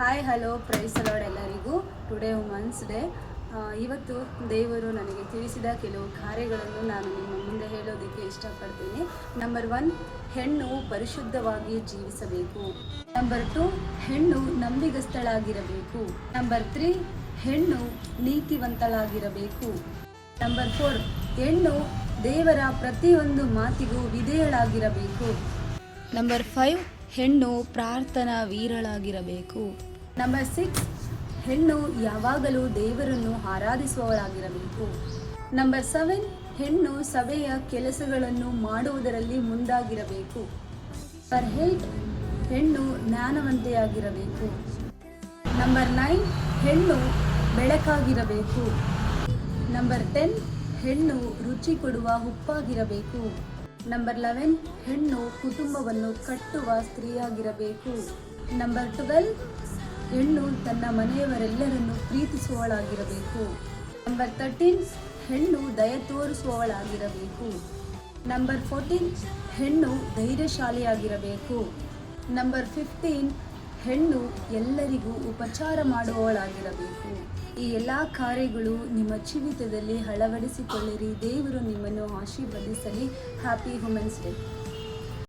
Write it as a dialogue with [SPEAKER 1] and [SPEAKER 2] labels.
[SPEAKER 1] Hi hello praise lord ಎಲ್ಲರಿಗೂ. Today women's day. ಇವತ್ತು ದೇವರು ನನಗೆ ತಿಳಿಸಿದ ಕೆಲವು ಕಾರ್ಯಗಳನ್ನು ನಾನು ನಿಮ್ಮ ಮುಂದೆ ಹೇಳೋದಕ್ಕೆ ಇಷ್ಟಪಡ್ತೀನಿ. ನಂಬರ್ 1, ಹೆಣ್ಣು ಪರಿಶುದ್ಧವಾಗಿ ಜೀವಿಸಬೇಕು. ನಂಬರ್ 2, ಹೆಣ್ಣು ನಂಬಿಗಸ್ತಳಾಗಿರಬೇಕು. ನಂಬರ್ 3, ಹೆಣ್ಣು ನೀತಿವಂತಳಾಗಿರಬೇಕು. ನಂಬರ್ 4, ಹೆಣ್ಣು ದೇವರ ಪ್ರತಿಯೊಂದು ಮಾತಿಗೂ ವಿಧೇಯಳಾಗಿರಬೇಕು. ನಂಬರ್ 5, ಹೆಣ್ಣು ಪ್ರಾರ್ಥನಾ ವೀರಳಾಗಿರಬೇಕು. ನಂಬರ್ 6, ಹೆಣ್ಣು ಯಾವಾಗಲೂ ದೇವರನ್ನು ಆರಾಧಿಸುವವಳಾಗಿರಬೇಕು. ನಂಬರ್ 7, ಹೆಣ್ಣು ಸಭೆಯ ಕೆಲಸಗಳನ್ನು ಮಾಡುವುದರಲ್ಲಿ ಮುಂದಾಗಿರಬೇಕು. ನಂಬರ್ 8, ಹೆಣ್ಣು ಜ್ಞಾನವಂತೆಯಾಗಿರಬೇಕು. ನಂಬರ್ 9, ಹೆಣ್ಣು ಬೆಳಕಾಗಿರಬೇಕು. ನಂಬರ್ 10, ಹೆಣ್ಣು ರುಚಿ ಕೊಡುವ ಉಪ್ಪಾಗಿರಬೇಕು. ನಂಬರ್ 11, ಹೆಣ್ಣು ಕುಟುಂಬವನ್ನು ಕಟ್ಟುವ ಸ್ತ್ರೀಯಾಗಿರಬೇಕು. ನಂಬರ್ 12, ಹೆಣ್ಣು ತನ್ನ ಮನೆಯವರೆಲ್ಲರನ್ನು ಪ್ರೀತಿಸುವವಳಾಗಿರಬೇಕು. ನಂಬರ್ 13, ಹೆಣ್ಣು ದಯ ತೋರಿಸುವವಳಾಗಿರಬೇಕು. ನಂಬರ್ 14, ಹೆಣ್ಣು ಧೈರ್ಯಶಾಲಿಯಾಗಿರಬೇಕು. ನಂಬರ್ 15, ಹೆಣ್ಣು ಎಲ್ಲರಿಗೂ ಉಪಚಾರ ಮಾಡುವವಳಾಗಿರಬೇಕು. ಈ ಎಲ್ಲ ಕಾರ್ಯಗಳು ನಿಮ್ಮ ಜೀವಿತದಲ್ಲಿ ಅಳವಡಿಸಿಕೊಳ್ಳಿರಿ. ದೇವರು ನಿಮ್ಮನ್ನು ಆಶೀರ್ವದಿಸಲಿ. Happy women's day.